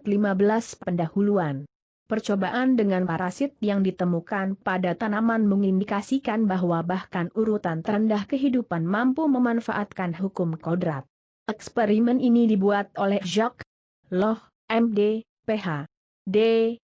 Part 15 Pendahuluan. Percobaan dengan parasit yang ditemukan pada tanaman mengindikasikan bahwa bahkan urutan terendah kehidupan mampu memanfaatkan hukum kodrat. Eksperimen ini dibuat oleh Jacques Loh, MD, Ph.D.,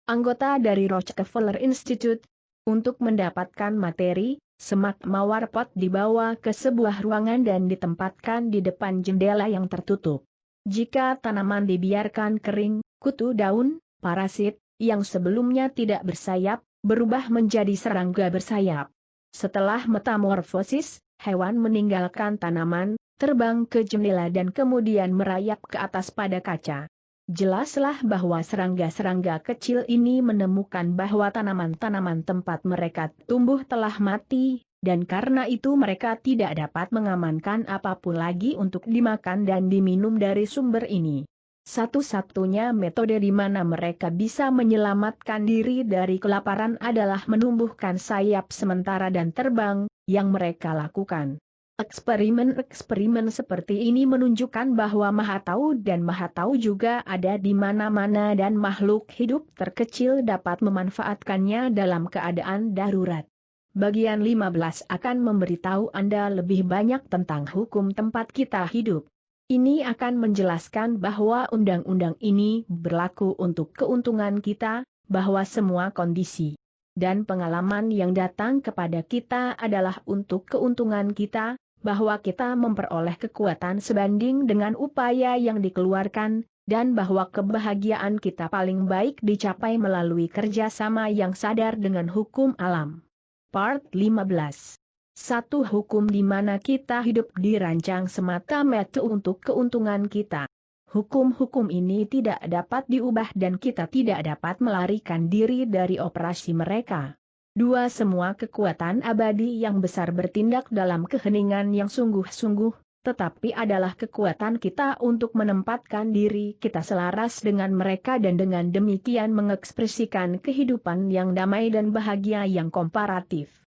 anggota dari Rockefeller Institute. Untuk mendapatkan materi, semak mawar pot dibawa ke sebuah ruangan dan ditempatkan di depan jendela yang tertutup. Jika tanaman dibiarkan kering, kutu daun, parasit, yang sebelumnya tidak bersayap, berubah menjadi serangga bersayap. Setelah metamorfosis, hewan meninggalkan tanaman, terbang ke jendela dan kemudian merayap ke atas pada kaca. Jelaslah bahwa serangga-serangga kecil ini menemukan bahwa tanaman-tanaman tempat mereka tumbuh telah mati, dan karena itu mereka tidak dapat mengamankan apapun lagi untuk dimakan dan diminum dari sumber ini. Satu-satunya metode di mana mereka bisa menyelamatkan diri dari kelaparan adalah menumbuhkan sayap sementara dan terbang, yang mereka lakukan. Eksperimen-eksperimen seperti ini menunjukkan bahwa Maha Tahu dan Maha Tahu juga ada di mana-mana dan makhluk hidup terkecil dapat memanfaatkannya dalam keadaan darurat. Bagian 15 akan memberitahu Anda lebih banyak tentang hukum tempat kita hidup. Ini akan menjelaskan bahwa undang-undang ini berlaku untuk keuntungan kita, bahwa semua kondisi dan pengalaman yang datang kepada kita adalah untuk keuntungan kita, bahwa kita memperoleh kekuatan sebanding dengan upaya yang dikeluarkan, dan bahwa kebahagiaan kita paling baik dicapai melalui kerja sama yang sadar dengan hukum alam. Part 15. Satu hukum di mana kita hidup dirancang semata-mata untuk keuntungan kita. Hukum-hukum ini tidak dapat diubah dan kita tidak dapat melarikan diri dari operasi mereka. Dua, semua kekuatan abadi yang besar bertindak dalam keheningan yang sungguh-sungguh, tetapi adalah kekuatan kita untuk menempatkan diri kita selaras dengan mereka dan dengan demikian mengekspresikan kehidupan yang damai dan bahagia yang komparatif.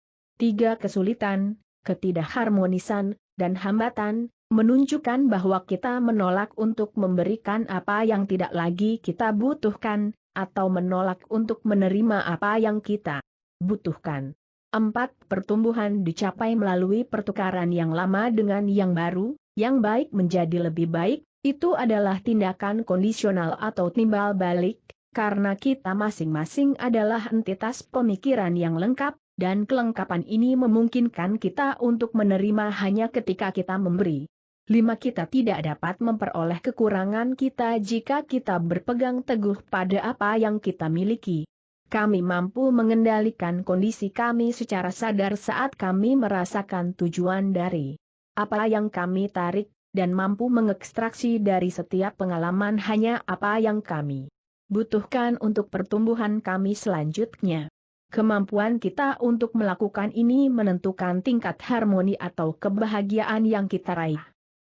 Tiga, kesulitan, ketidakharmonisan, dan hambatan, menunjukkan bahwa kita menolak untuk memberikan apa yang tidak lagi kita butuhkan, atau menolak untuk menerima apa yang kita butuhkan. 4. Pertumbuhan dicapai melalui pertukaran yang lama dengan yang baru, yang baik menjadi lebih baik, itu adalah tindakan kondisional atau timbal balik, karena kita masing-masing adalah entitas pemikiran yang lengkap, dan kelengkapan ini memungkinkan kita untuk menerima hanya ketika kita memberi. 5. Kita tidak dapat memperoleh kekurangan kita jika kita berpegang teguh pada apa yang kita miliki. Kami mampu mengendalikan kondisi kami secara sadar saat kami merasakan tujuan dari apa yang kami tarik, dan mampu mengekstraksi dari setiap pengalaman hanya apa yang kami butuhkan untuk pertumbuhan kami selanjutnya. Kemampuan kita untuk melakukan ini menentukan tingkat harmoni atau kebahagiaan yang kita raih.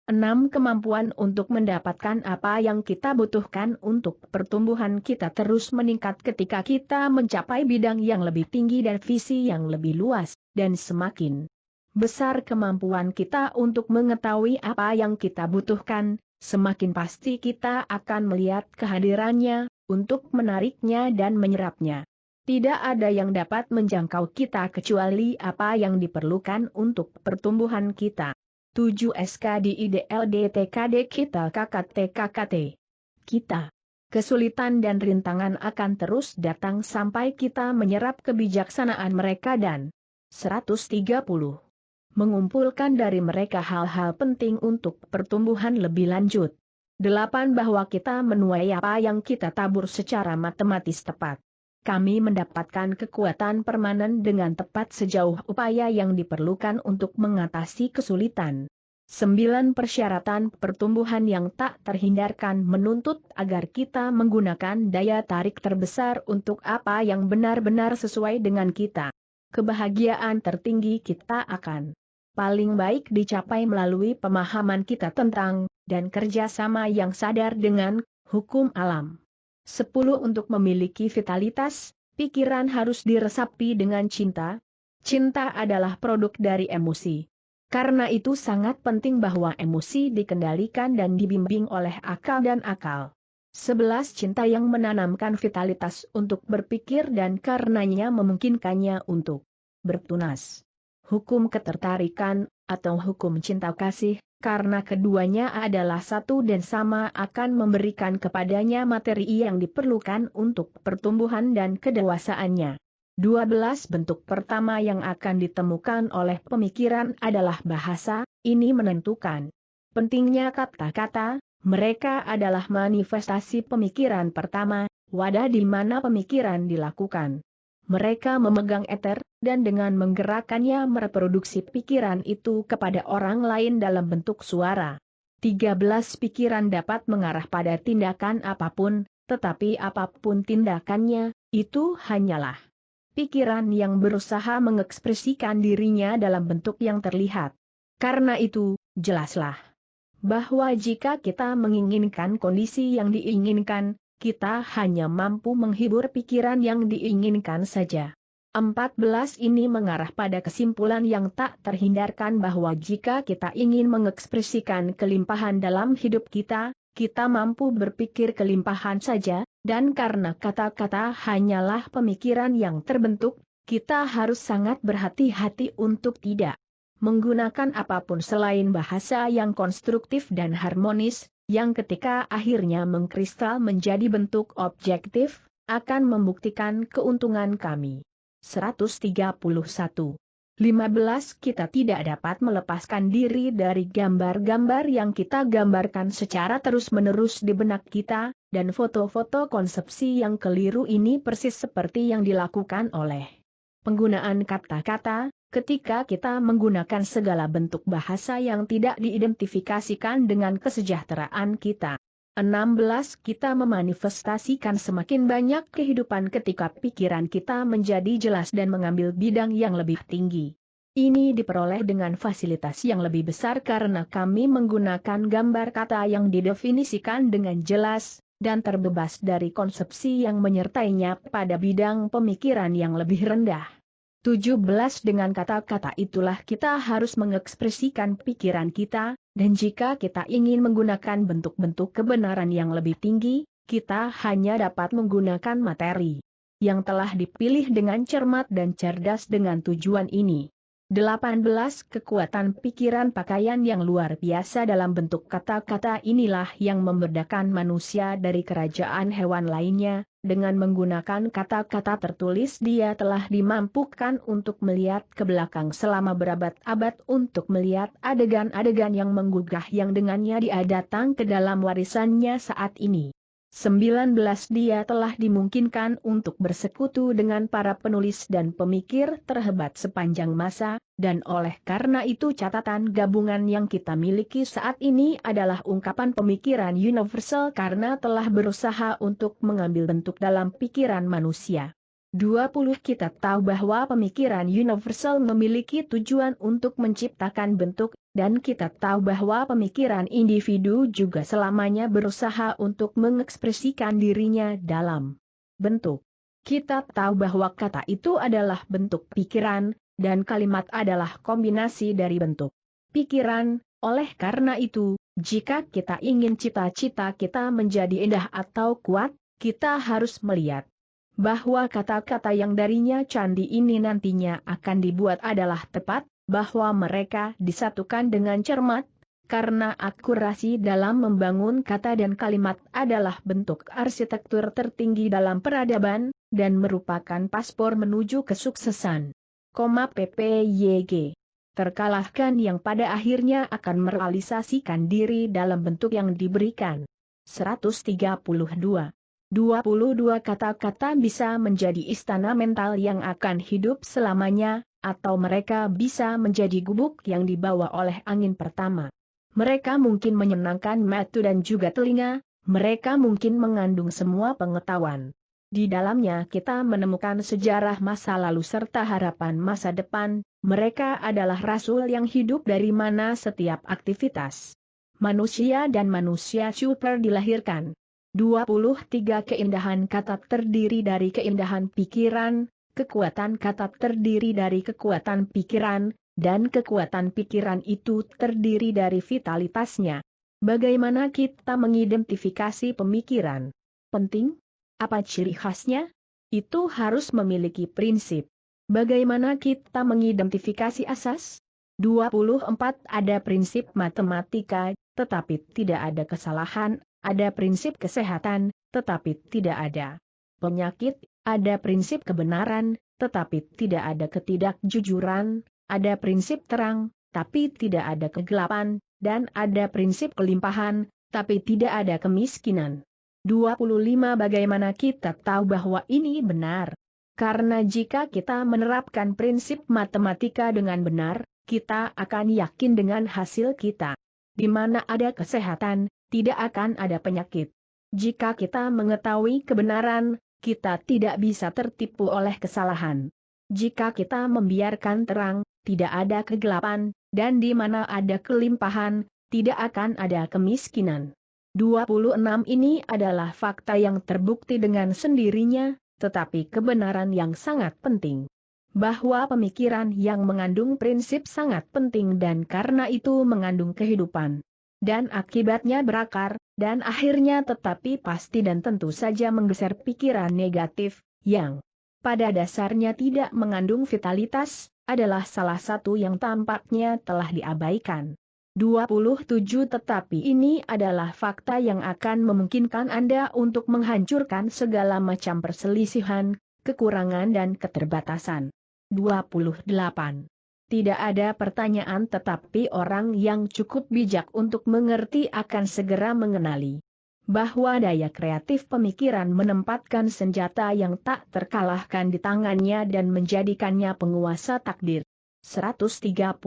6. Kemampuan untuk mendapatkan apa yang kita butuhkan untuk pertumbuhan kita terus meningkat ketika kita mencapai bidang yang lebih tinggi dan visi yang lebih luas, dan semakin besar kemampuan kita untuk mengetahui apa yang kita butuhkan, semakin pasti kita akan melihat kehadirannya, untuk menariknya dan menyerapnya. Tidak ada yang dapat menjangkau kita kecuali apa yang diperlukan untuk pertumbuhan kita. 7. SKDIDLDTKD kita KKT. Kita. Kesulitan dan rintangan akan terus datang sampai kita menyerap kebijaksanaan mereka dan 130. Mengumpulkan dari mereka hal-hal penting untuk pertumbuhan lebih lanjut. 8. Bahwa kita menuai apa yang kita tabur secara matematis tepat. Kami mendapatkan kekuatan permanen dengan tepat sejauh upaya yang diperlukan untuk mengatasi kesulitan. 9. Persyaratan pertumbuhan yang tak terhindarkan menuntut agar kita menggunakan daya tarik terbesar untuk apa yang benar-benar sesuai dengan kita. Kebahagiaan tertinggi kita akan paling baik dicapai melalui pemahaman kita tentang, dan kerjasama yang sadar dengan, hukum alam. 10. Untuk memiliki vitalitas, pikiran harus diresapi dengan cinta. Cinta adalah produk dari emosi. Karena itu sangat penting bahwa emosi dikendalikan dan dibimbing oleh akal dan akal 11 cinta yang menanamkan vitalitas untuk berpikir dan karenanya memungkinkannya untuk bertunas. Hukum ketertarikan, atau hukum cinta kasih, karena keduanya adalah satu dan sama akan memberikan kepadanya materi yang diperlukan untuk pertumbuhan dan kedewasaannya. 12 bentuk pertama yang akan ditemukan oleh pemikiran adalah bahasa, ini menentukan pentingnya kata-kata. Mereka adalah manifestasi pemikiran pertama, wadah di mana pemikiran dilakukan. Mereka memegang eter, dan dengan menggerakkannya mereproduksi pikiran itu kepada orang lain dalam bentuk suara. 13 pikiran dapat mengarah pada tindakan apapun, tetapi apapun tindakannya, itu hanyalah pikiran yang berusaha mengekspresikan dirinya dalam bentuk yang terlihat. Karena itu, jelaslah bahwa jika kita menginginkan kondisi yang diinginkan, kita hanya mampu menghibur pikiran yang diinginkan saja. 14 ini mengarah pada kesimpulan yang tak terhindarkan bahwa jika kita ingin mengekspresikan kelimpahan dalam hidup kita, kita mampu berpikir kelimpahan saja, dan karena kata-kata hanyalah pemikiran yang terbentuk, kita harus sangat berhati-hati untuk tidak menggunakan apapun selain bahasa yang konstruktif dan harmonis, yang ketika akhirnya mengkristal menjadi bentuk objektif, akan membuktikan keuntungan kami. 131. 15 Kita tidak dapat melepaskan diri dari gambar-gambar yang kita gambarkan secara terus-menerus di benak kita, dan foto-foto konsepsi yang keliru ini persis seperti yang dilakukan oleh penggunaan kata-kata. Ketika kita menggunakan segala bentuk bahasa yang tidak diidentifikasikan dengan kesejahteraan kita. 16 Kita memanifestasikan semakin banyak kehidupan ketika pikiran kita menjadi jelas dan mengambil bidang yang lebih tinggi. Ini diperoleh dengan fasilitas yang lebih besar karena kami menggunakan gambar kata yang didefinisikan dengan jelas, dan terbebas dari konsepsi yang menyertainya pada bidang pemikiran yang lebih rendah. 17 Dengan kata-kata itulah kita harus mengekspresikan pikiran kita, dan jika kita ingin menggunakan bentuk-bentuk kebenaran yang lebih tinggi, kita hanya dapat menggunakan materi yang telah dipilih dengan cermat dan cerdas dengan tujuan ini. 18 Kekuatan pikiran pakaian yang luar biasa dalam bentuk kata-kata inilah yang membedakan manusia dari kerajaan hewan lainnya. Dengan menggunakan kata-kata tertulis dia telah dimampukan untuk melihat ke belakang selama berabad-abad untuk melihat adegan-adegan yang menggugah yang dengannya dia datang ke dalam warisannya saat ini. 19 Dia telah dimungkinkan untuk bersekutu dengan para penulis dan pemikir terhebat sepanjang masa, dan oleh karena itu catatan gabungan yang kita miliki saat ini adalah ungkapan pemikiran universal karena telah berusaha untuk mengambil bentuk dalam pikiran manusia. 20 Kita tahu bahwa pemikiran universal memiliki tujuan untuk menciptakan bentuk, dan kita tahu bahwa pemikiran individu juga selamanya berusaha untuk mengekspresikan dirinya dalam bentuk. Kita tahu bahwa kata itu adalah bentuk pikiran, dan kalimat adalah kombinasi dari bentuk pikiran. Oleh karena itu, jika kita ingin cita-cita kita menjadi indah atau kuat, kita harus melihat bahwa kata-kata yang darinya candi ini nantinya akan dibuat adalah tepat, bahwa mereka disatukan dengan cermat, karena akurasi dalam membangun kata dan kalimat adalah bentuk arsitektur tertinggi dalam peradaban, dan merupakan paspor menuju kesuksesan. PPYG. Terkalahkan yang pada akhirnya akan merealisasikan diri dalam bentuk yang diberikan. 132. 22 kata-kata bisa menjadi istana mental yang akan hidup selamanya, atau mereka bisa menjadi gubuk yang dibawa oleh angin pertama. Mereka mungkin menyenangkan mata dan juga telinga, mereka mungkin mengandung semua pengetahuan. Di dalamnya kita menemukan sejarah masa lalu serta harapan masa depan, mereka adalah rasul yang hidup dari mana setiap aktivitas manusia dan manusia super dilahirkan. 23 Keindahan kata terdiri dari keindahan pikiran, kekuatan kata terdiri dari kekuatan pikiran, dan kekuatan pikiran itu terdiri dari vitalitasnya. Bagaimana kita mengidentifikasi pemikiran? Penting? Apa ciri khasnya? Itu harus memiliki prinsip. Bagaimana kita mengidentifikasi asas? 24 Ada prinsip matematika, tetapi tidak ada kesalahan, ada prinsip kesehatan, tetapi tidak ada penyakit, ada prinsip kebenaran, tetapi tidak ada ketidakjujuran, ada prinsip terang, tapi tidak ada kegelapan, dan ada prinsip kelimpahan, tapi tidak ada kemiskinan. 25 Bagaimana kita tahu bahwa ini benar? Karena jika kita menerapkan prinsip matematika dengan benar, kita akan yakin dengan hasil kita. Di mana ada kesehatan, tidak akan ada penyakit. Jika kita mengetahui kebenaran, kita tidak bisa tertipu oleh kesalahan. Jika kita membiarkan terang, tidak ada kegelapan, dan di mana ada kelimpahan, tidak akan ada kemiskinan. 26 Ini adalah fakta yang terbukti dengan sendirinya, tetapi kebenaran yang sangat penting. Bahwa pemikiran yang mengandung prinsip sangat penting dan karena itu mengandung kehidupan. Dan akibatnya berakar, dan akhirnya tetapi pasti dan tentu saja menggeser pikiran negatif, yang pada dasarnya tidak mengandung vitalitas, adalah salah satu yang tampaknya telah diabaikan. 27 Tetapi ini adalah fakta yang akan memungkinkan Anda untuk menghancurkan segala macam perselisihan, kekurangan dan keterbatasan. 28. Tidak ada pertanyaan tetapi orang yang cukup bijak untuk mengerti akan segera mengenali bahwa daya kreatif pemikiran menempatkan senjata yang tak terkalahkan di tangannya dan menjadikannya penguasa takdir. 133.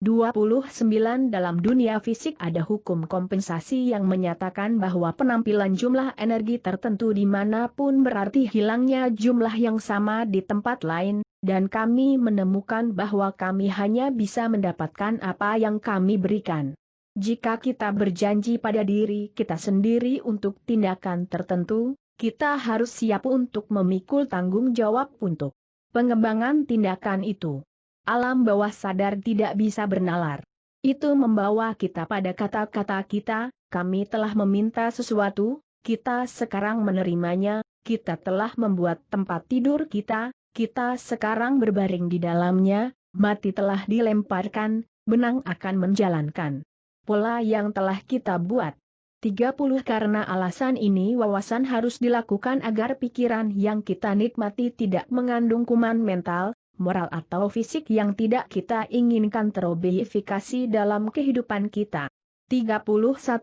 29 Dalam dunia fisik ada hukum kompensasi yang menyatakan bahwa penampilan jumlah energi tertentu dimanapun berarti hilangnya jumlah yang sama di tempat lain, dan kami menemukan bahwa kami hanya bisa mendapatkan apa yang kami berikan. Jika kita berjanji pada diri kita sendiri untuk tindakan tertentu, kita harus siap untuk memikul tanggung jawab untuk pengembangan tindakan itu. Alam bawah sadar tidak bisa bernalar. Itu membawa kita pada kata-kata kita, kami telah meminta sesuatu, kita sekarang menerimanya, kita telah membuat tempat tidur kita sekarang berbaring di dalamnya, mati telah dilemparkan, benang akan menjalankan pola yang telah kita buat. 30 Karena alasan ini wawasan harus dilakukan agar pikiran yang kita nikmati tidak mengandung kuman mental, moral atau fisik yang tidak kita inginkan terobeifikasi dalam kehidupan kita. 31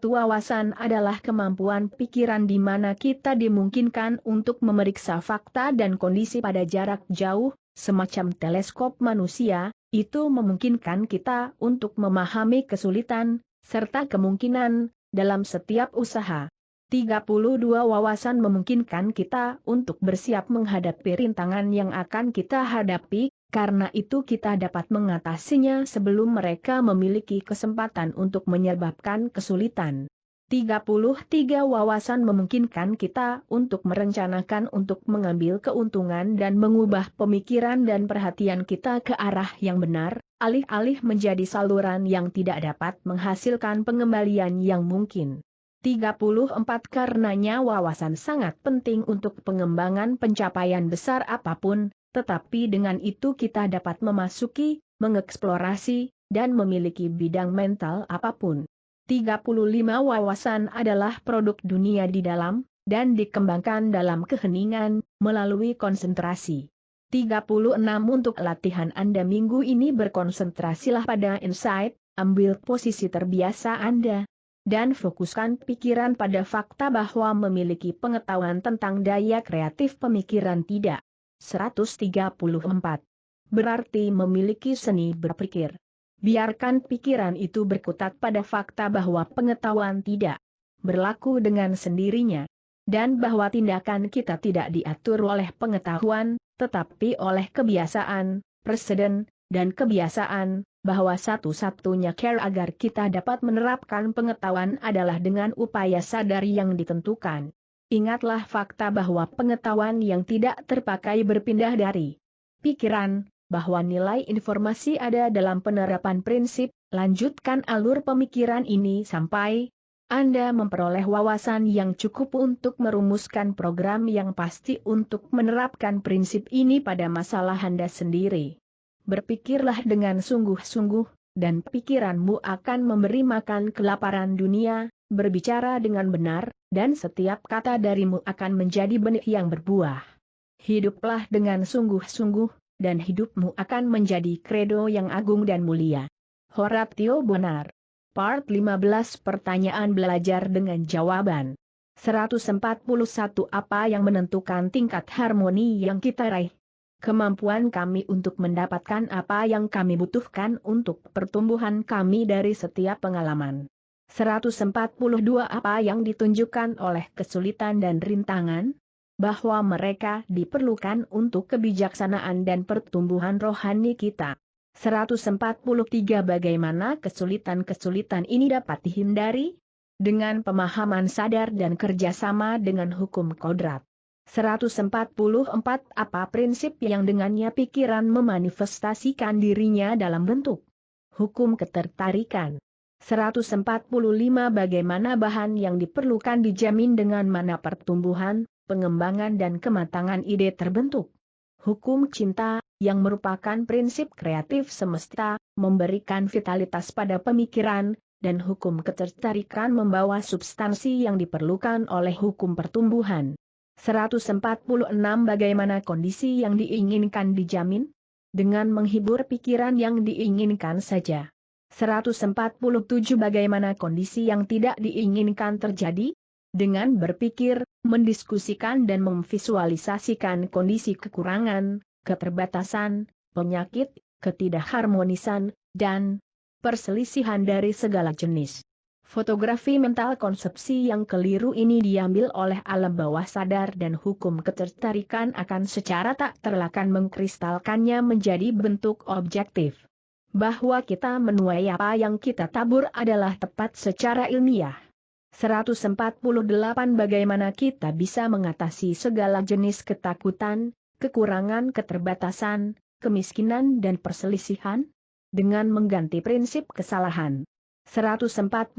Wawasan adalah kemampuan pikiran di mana kita dimungkinkan untuk memeriksa fakta dan kondisi pada jarak jauh, semacam teleskop manusia, itu memungkinkan kita untuk memahami kesulitan, serta kemungkinan, dalam setiap usaha. 32 Wawasan memungkinkan kita untuk bersiap menghadapi rintangan yang akan kita hadapi, karena itu kita dapat mengatasinya sebelum mereka memiliki kesempatan untuk menyebabkan kesulitan. 33 Wawasan memungkinkan kita untuk merencanakan untuk mengambil keuntungan dan mengubah pemikiran dan perhatian kita ke arah yang benar, alih-alih menjadi saluran yang tidak dapat menghasilkan pengembalian yang mungkin. 34 Karenanya wawasan sangat penting untuk pengembangan pencapaian besar apapun, tetapi dengan itu kita dapat memasuki, mengeksplorasi, dan memiliki bidang mental apapun. 35 Wawasan adalah produk dunia di dalam, dan dikembangkan dalam keheningan, melalui konsentrasi. 36 Untuk latihan Anda minggu ini berkonsentrasilah pada insight, ambil posisi terbiasa Anda, dan fokuskan pikiran pada fakta bahwa memiliki pengetahuan tentang daya kreatif pemikiran tidak. 134. Berarti memiliki seni berpikir. Biarkan pikiran itu berkutat pada fakta bahwa pengetahuan tidak berlaku dengan sendirinya, dan bahwa tindakan kita tidak diatur oleh pengetahuan, tetapi oleh kebiasaan, preseden, dan kebiasaan, bahwa satu-satunya cara agar kita dapat menerapkan pengetahuan adalah dengan upaya sadar yang ditentukan. Ingatlah fakta bahwa pengetahuan yang tidak terpakai berpindah dari pikiran, bahwa nilai informasi ada dalam penerapan prinsip, Lanjutkan alur pemikiran ini sampai Anda memperoleh wawasan yang cukup untuk merumuskan program yang pasti untuk menerapkan prinsip ini pada masalah Anda sendiri. Berpikirlah dengan sungguh-sungguh, dan pikiranmu akan memberi makan kelaparan dunia, berbicara dengan benar, dan setiap kata darimu akan menjadi benih yang berbuah. Hiduplah dengan sungguh-sungguh, dan hidupmu akan menjadi kredo yang agung dan mulia. Horatio Bonar. Part 15 Pertanyaan belajar dengan jawaban. 141 Apa yang menentukan tingkat harmoni yang kita raih? Kemampuan kami untuk mendapatkan apa yang kami butuhkan untuk pertumbuhan kami dari setiap pengalaman. 142 Apa yang ditunjukkan oleh kesulitan dan rintangan? Bahwa mereka diperlukan untuk kebijaksanaan dan pertumbuhan rohani kita. 143 Bagaimana kesulitan-kesulitan ini dapat dihindari? Dengan pemahaman sadar dan kerjasama dengan hukum kodrat. 144 Apa prinsip yang dengannya pikiran memanifestasikan dirinya dalam bentuk? Hukum ketertarikan. 145 Bagaimana bahan yang diperlukan dijamin dengan mana pertumbuhan, pengembangan dan kematangan ide terbentuk? Hukum cinta, yang merupakan prinsip kreatif semesta, memberikan vitalitas pada pemikiran, dan hukum ketertarikan membawa substansi yang diperlukan oleh hukum pertumbuhan. 146 Bagaimana kondisi yang diinginkan dijamin? Dengan menghibur pikiran yang diinginkan saja. 147 Bagaimana kondisi yang tidak diinginkan terjadi? Dengan berpikir, mendiskusikan dan memvisualisasikan kondisi kekurangan, keterbatasan, penyakit, ketidakharmonisan, dan perselisihan dari segala jenis. Fotografi mental konsepsi yang keliru ini diambil oleh alam bawah sadar dan hukum ketertarikan akan secara tak terelakkan mengkristalkannya menjadi bentuk objektif. Bahwa kita menuai apa yang kita tabur adalah tepat secara ilmiah. 148 Bagaimana kita bisa mengatasi segala jenis ketakutan, kekurangan, keterbatasan, kemiskinan dan perselisihan? Dengan mengganti prinsip kesalahan. 149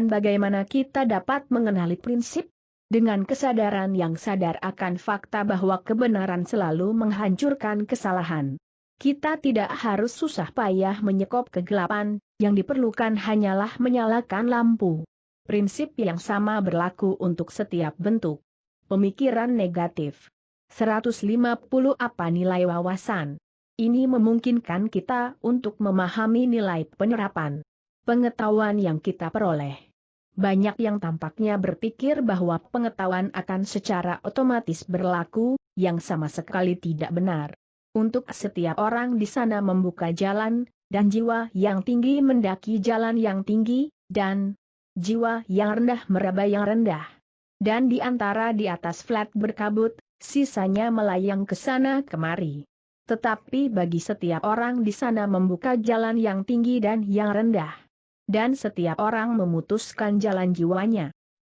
Bagaimana kita dapat mengenali prinsip? Dengan kesadaran yang sadar akan fakta bahwa kebenaran selalu menghancurkan kesalahan. Kita tidak harus susah payah menyekop kegelapan, yang diperlukan hanyalah menyalakan lampu. Prinsip yang sama berlaku untuk setiap bentuk pemikiran negatif. 150 Apa nilai wawasan? Ini memungkinkan kita untuk memahami nilai penerapan pengetahuan yang kita peroleh. Banyak yang tampaknya berpikir bahwa pengetahuan akan secara otomatis berlaku, yang sama sekali tidak benar. Untuk setiap orang di sana membuka jalan, dan jiwa yang tinggi mendaki jalan yang tinggi, dan jiwa yang rendah meraba yang rendah. Dan di antara di atas flat berkabut, sisanya melayang ke sana kemari. Tetapi bagi setiap orang di sana membuka jalan yang tinggi dan yang rendah. Dan setiap orang memutuskan jalan jiwanya.